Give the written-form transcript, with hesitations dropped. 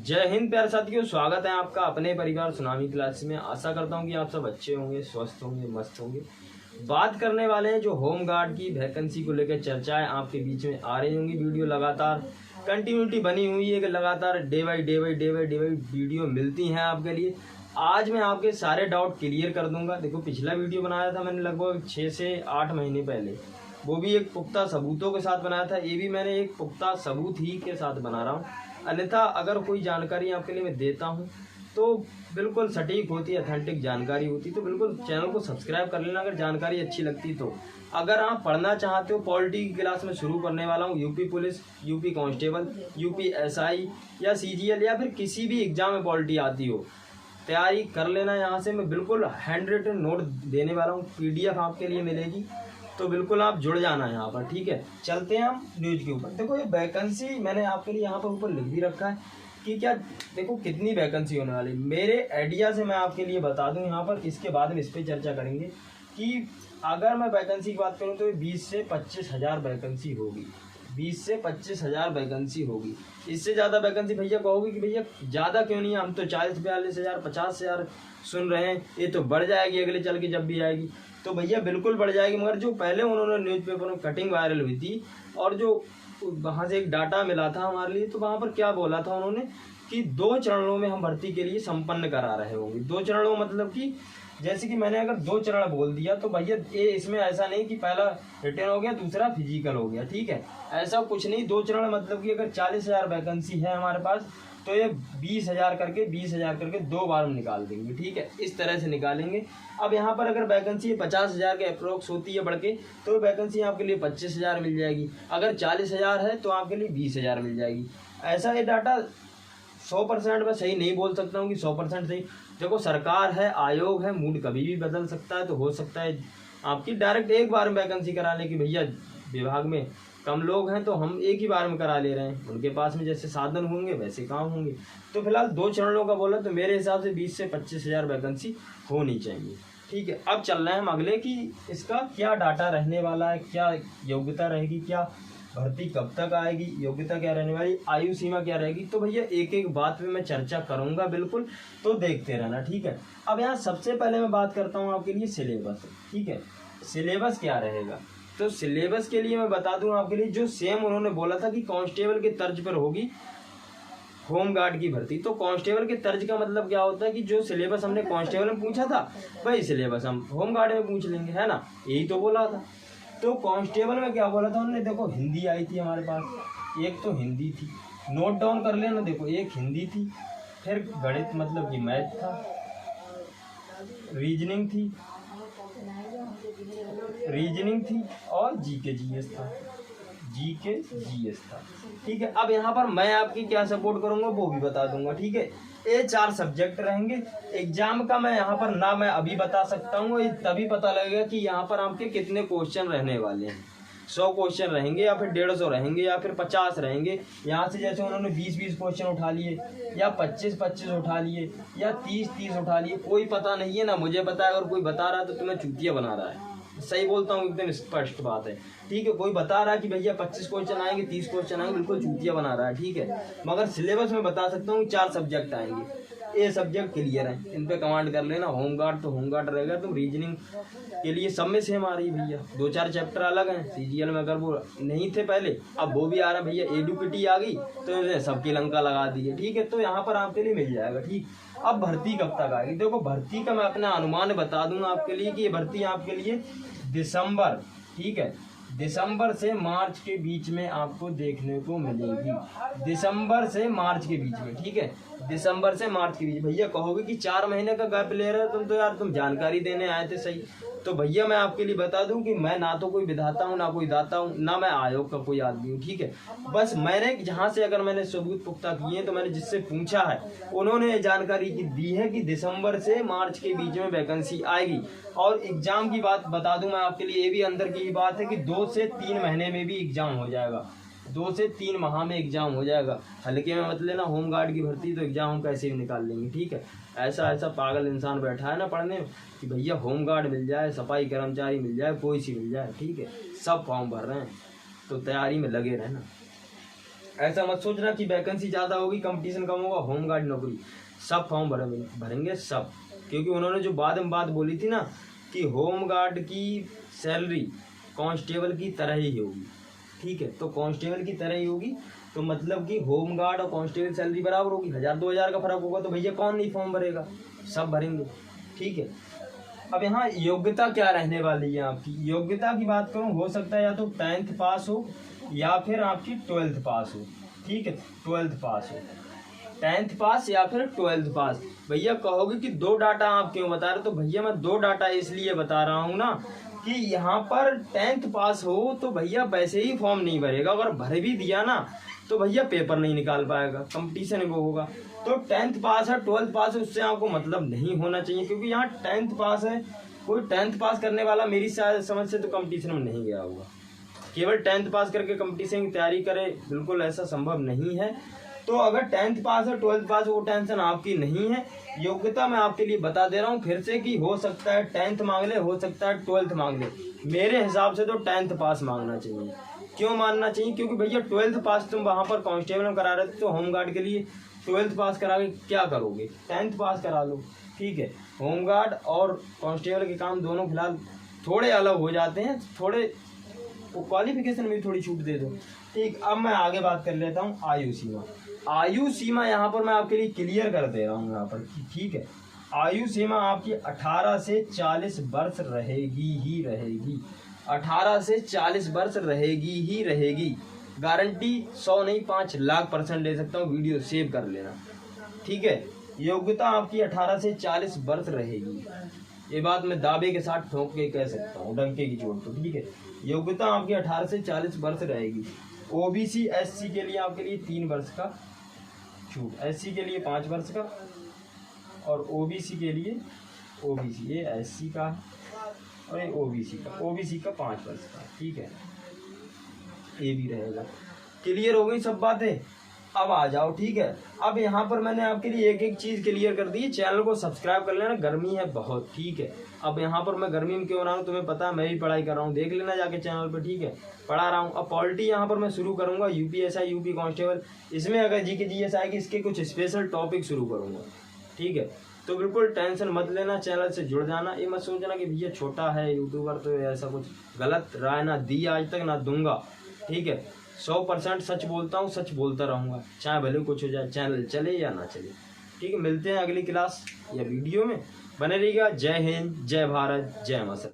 जय हिंद प्यारे साथियों, स्वागत है आपका अपने परिवार सुनामी क्लास में। आशा करता हूं कि आप सब अच्छे होंगे, स्वस्थ होंगे, मस्त होंगे। बात करने वाले हैं जो होम गार्ड की वैकेंसी को लेकर चर्चाएं आपके बीच में आ रही होंगी। वीडियो लगातार कंटिन्यूटी बनी हुई है कि लगातार डे बाई वीडियो मिलती हैं आपके लिए। आज मैं आपके सारे डाउट क्लियर कर दूंगा। देखो, पिछला वीडियो बनाया था मैंने लगभग 6 से 8 महीने पहले, वो भी एक पुख्ता सबूतों के साथ बनाया था। ये भी मैंने एक पुख्ता सबूत ही के साथ बना रहा हूँ। अन्यथा अगर कोई जानकारी आपके लिए मैं देता हूँ तो बिल्कुल सटीक होती है, अथेंटिक जानकारी होती, तो बिल्कुल चैनल को सब्सक्राइब कर लेना अगर जानकारी अच्छी लगती तो। अगर आप पढ़ना चाहते हो, पॉलिटी की क्लास में शुरू करने वाला हूँ। UP police, UP constable, UP SI या सीजीएल या फिर किसी भी एग्जाम में पॉलिटी आती हो, तैयारी कर लेना। यहाँ से मैं बिल्कुल हैंड रिटन नोट देने वाला हूँ, पीडीएफ आपके लिए मिलेगी, तो बिल्कुल आप जुड़ जाना है यहाँ पर। ठीक है, चलते हैं हम न्यूज के ऊपर। देखो, ये वैकेंसी मैंने आपके लिए यहाँ पर ऊपर लिख भी रखा है कि क्या, देखो कितनी वैकेंसी होने वाली। मेरे आइडिया से मैं आपके लिए बता दूं यहाँ पर, इसके बाद में इस पर चर्चा करेंगे कि अगर मैं वैकेंसी की बात करूँ तो 20 से 25 हज़ार वैकेंसी होगी। 20 से 25 हज़ार वैकेंसी होगी। इससे ज़्यादा वैकेंसी भैया कहोगे कि भैया ज़्यादा क्यों नहीं है, हम तो 40-42 हज़ार 50 हज़ार सुन रहे हैं, ये तो बढ़ जाएगी अगले चल के जब भी आएगी। तो भैया बिल्कुल बढ़ जाएगी, मगर जो पहले उन्होंने न्यूज़पेपर में कटिंग वायरल हुई थी और जो वहाँ से एक डाटा मिला था हमारे लिए, तो वहाँ पर क्या बोला था उन्होंने कि 2 चरणों में हम भर्ती के लिए संपन्न करा रहे होंगे। 2 चरणों मतलब कि जैसे कि मैंने अगर 2 चरण बोल दिया तो भैया ये इसमें ऐसा नहीं कि पहला रिटर्न हो गया दूसरा फिजिकल हो गया। ठीक है, ऐसा कुछ नहीं। 2 चरण मतलब कि अगर 40 हज़ार वैकेंसी है हमारे पास तो ये 20 हज़ार करके 2 बार हम निकाल देंगे। ठीक है, इस तरह से निकालेंगे। अब यहाँ पर अगर वैकेंसी 50 हज़ार के अप्रोक्स होती है बढ़ के, तो वैकेंसी आपके लिए 25 हज़ार मिल जाएगी। अगर 40 हज़ार है तो आपके लिए 20 हज़ार मिल जाएगी। ऐसा ये डाटा 100% मैं सही नहीं बोल सकता हूँ कि 100% सही। देखो, सरकार है, आयोग है, मूड कभी भी बदल सकता है, तो हो सकता है आपकी डायरेक्ट एक बार में वैकेंसी करा ले कि भैया विभाग में कम लोग हैं तो हम एक ही बार में करा ले रहे हैं, उनके पास में जैसे साधन होंगे वैसे काम होंगे। तो फिलहाल 2 चरणों का बोला तो मेरे हिसाब से 20 से 25 हज़ार वैकेंसी होनी चाहिए। ठीक है, अब चल रहे हैं हम अगले कि इसका क्या डाटा रहने वाला है, क्या योग्यता रहेगी, क्या भर्ती कब तक आएगी, योग्यता क्या रहने वाली, आयु सीमा क्या रहेगी। तो भैया एक एक बात पे मैं चर्चा करूंगा बिल्कुल, तो देखते रहना। ठीक है, अब यहाँ सबसे पहले मैं बात करता हूँ आपके लिए सिलेबस। ठीक है, सिलेबस क्या रहेगा, तो सिलेबस के लिए मैं बता दूं आपके लिए, जो सेम उन्होंने बोला था कि कांस्टेबल के तर्ज पर होगी होम गार्ड की भर्ती। तो कांस्टेबल के तर्ज का मतलब क्या होता है कि जो सिलेबस हमने कांस्टेबल में पूछा था वही सिलेबस हम होम गार्ड में पूछ लेंगे, है ना, यही तो बोला था। तो कांस्टेबल में क्या बोला था उन्होंने, देखो हिंदी आई थी हमारे पास, एक तो हिंदी थी, नोट डाउन कर लेना। देखो, एक हिंदी थी, फिर गणित मतलब कि मैथ था, रीजनिंग थी और जीके जीएस था। ठीक है, अब यहाँ पर मैं आपकी क्या सपोर्ट करूंगा वो भी बता दूंगा। ठीक है, ये 4 सब्जेक्ट रहेंगे। एग्जाम का मैं यहाँ पर ना मैं अभी बता सकता हूँ, ये तभी पता लगेगा कि यहाँ पर आपके कितने क्वेश्चन रहने वाले हैं। 100 क्वेश्चन रहेंगे या फिर 150 रहेंगे या फिर 50 रहेंगे। यहाँ से जैसे उन्होंने 20-20 क्वेश्चन उठा लिए या 25-25 उठा लिए या 30-30 उठा लिए, कोई पता नहीं है ना मुझे पता है। अगर कोई बता रहा है तो तुम्हें चूतिया बना रहा है, सही बोलता हूँ, एकदम स्पष्ट बात है। ठीक है, कोई बता रहा है कि भैया 25 क्वेश्चन आएंगे, 30 क्वेश्चन आएंगे, बिल्कुल चूतिया बना रहा है। ठीक है, मगर सिलेबस में बता सकता हूँ 4 सब्जेक्ट आएंगे, ये सब्जेक्ट क्लियर है, इन पे कमांड कर लेना। होम गार्ड तो होम गार्ड रहेगा। तो रीजनिंग के लिए सब में सेम आ रही है भैया, 2-4 चैप्टर अलग हैं। सीजीएल में अगर वो नहीं थे पहले, अब वो भी आ रहा है भैया। एडुकेटी आ गई तो सबकी लंका लगा दी है। ठीक है, तो यहाँ पर आपके लिए मिल जाएगा। ठीक, अब भर्ती कब तक आएगी, देखो भर्ती का मैं अपना अनुमान बता दूंगा आपके लिए कि ये भर्ती आपके लिए दिसंबर, ठीक है, दिसंबर से मार्च के बीच में आपको देखने को मिलेगी। दिसंबर से मार्च के बीच में। ठीक है, दिसंबर से मार्च के बीच। भैया कहोगे कि 4 महीने का गैप ले रहे हो तुम, तो यार तुम जानकारी देने आए थे, सही। तो भैया मैं आपके लिए बता दूं कि मैं ना तो कोई विधाता हूं, ना कोई दाता हूं, ना मैं आयोग का कोई आदमी हूं। ठीक है, बस मैंने जहां से अगर मैंने सबूत पुख्ता किए तो मैंने जिससे पूछा है उन्होंने जानकारी दी है कि दिसंबर से मार्च के बीच में वैकेंसी आएगी। और एग्जाम की बात बता दूं मैं आपके लिए, ये भी अंदर की बात है कि 2 से 3 महीने में भी एग्जाम हो जाएगा। 2 से 3 माह में एग्जाम हो जाएगा। हल्के में मत लेना होम गार्ड की भर्ती, तो एग्जाम हम कैसे भी निकाल लेंगे। ठीक है, ऐसा पागल इंसान बैठा है ना पढ़ने में कि भैया होम गार्ड मिल जाए, सफाई कर्मचारी मिल जाए, कोई सी मिल जाए। ठीक है, सब फॉर्म भर रहे हैं, तो तैयारी में लगे रहना। ऐसा मत सोचना कि वैकेंसी ज़्यादा होगी कंपटीशन कम होगा, होमगार्ड नौकरी सब फॉर्म भरेंगे सब, क्योंकि उन्होंने जो बाद में बात बोली थी ना कि होमगार्ड की सैलरी कांस्टेबल की तरह ही होगी, ठीक है। तो कांस्टेबल की तरह ही होगी तो मतलब कि होमगार्ड और कांस्टेबल सैलरी बराबर होगी, 1000-2000 का फर्क होगा, तो भैया कौन नहीं फॉर्म भरेगा, सब भरेंगे, ठीक है। अब यहाँ योग्यता क्या रहने वाली है आपकी, योग्यता की बात करूँ, हो सकता है या तो 10th पास हो या फिर आपकी 12th पास हो, ठीक है, 12th पास हो, 10th पास या फिर 12th पास। भैया कहोगे कि 2 डाटा आप क्यों बता रहे, तो भैया मैं 2 डाटा इसलिए बता रहा हूँ ना कि यहाँ पर 10th पास हो तो भैया वैसे ही फॉर्म नहीं भरेगा, अगर भर भी दिया ना तो भैया पेपर नहीं निकाल पाएगा, कंपटीशन वो होगा। तो 10th पास है 12th पास है उससे आपको मतलब नहीं होना चाहिए, क्योंकि यहाँ 10th पास है, कोई 10th पास करने वाला मेरी समझ से तो कंपटीशन में नहीं गया होगा, केवल 10th पास करके कंपटीशन की तैयारी करे, बिल्कुल ऐसा संभव नहीं है। तो अगर 10th पास है 12th पास वो टेंशन आपकी नहीं है। योग्यता मैं आपके लिए बता दे रहा हूँ फिर से कि हो सकता है 10th मांग ले, हो सकता है 12th मांग ले, मेरे हिसाब से तो 10th पास मांगना चाहिए। क्यों मानना चाहिए, क्योंकि भैया 12th पास तुम वहाँ पर कांस्टेबल में करा रहे थे, तो होमगार्ड के लिए 12th पास करा के क्या करोगे, 10th पास करा लो, ठीक है। होमगार्ड और कांस्टेबल के काम दोनों फिलहाल थोड़े अलग हो जाते हैं, थोड़े क्वालिफिकेशन में थोड़ी छूट दे दो, ठीक। अब मैं आगे बात कर लेता हूँ आयु सीमा। आयु सीमा यहाँ पर मैं आपके लिए क्लियर कर दे रहा हूँ यहाँ पर, ठीक है। आयु सीमा आपकी 18 से 40 वर्ष रहेगी ही रहेगी, 18 से 40 वर्ष रहेगी ही रहेगी, गारंटी 100 नहीं 5 लाख % ले सकता हूँ, वीडियो सेव कर लेना, ठीक है। योग्यता आपकी 18 से 40 वर्ष रहेगी, ये बात मैं दावे के साथ ठोक के कह सकता हूँ, डंके की चोट पर, ठीक है। योग्यता आपकी 18 से 40 वर्ष रहेगी। ओबीसी एससी के लिए आपके लिए 3 वर्ष का छूट, एससी के लिए 5 वर्ष का, और ओबीसी के लिए, ओबीसी ये एससी का और ये ओबीसी का 5 वर्ष का, ठीक है, ये भी रहेगा। क्लियर हो गई सब बातें, अब आ जाओ, ठीक है। अब यहाँ पर मैंने आपके लिए एक एक चीज़ क्लियर कर दी, चैनल को सब्सक्राइब कर लेना, गर्मी है बहुत, ठीक है। अब यहाँ पर मैं गर्मी में क्यों रहा हूँ तुम्हें पता है, मैं भी पढ़ाई कर रहा हूँ, देख लेना जाके चैनल पर, ठीक है, पढ़ा रहा हूँ। अब पॉलिटी यहाँ पर मैं शुरू करूँगा, यूपीएसआई यूपी कांस्टेबल, इसमें अगर जीके जीएस आएगी इसके कुछ स्पेशल टॉपिक शुरू करूँगा, ठीक है। तो बिल्कुल टेंशन मत लेना, चैनल से जुड़ जाना, ये मत सोचना कि भैया छोटा है यूट्यूबर तो ऐसा कुछ गलत राय ना दी आज तक ना दूंगा, ठीक है। 100% सच बोलता हूँ, सच बोलता रहूँगा, चाहे भले कुछ हो जाए, चैनल चले या ना चले, ठीक है। मिलते हैं अगली क्लास या वीडियो में, बने रहिएगा। जय हिंद, जय भारत, जय माता।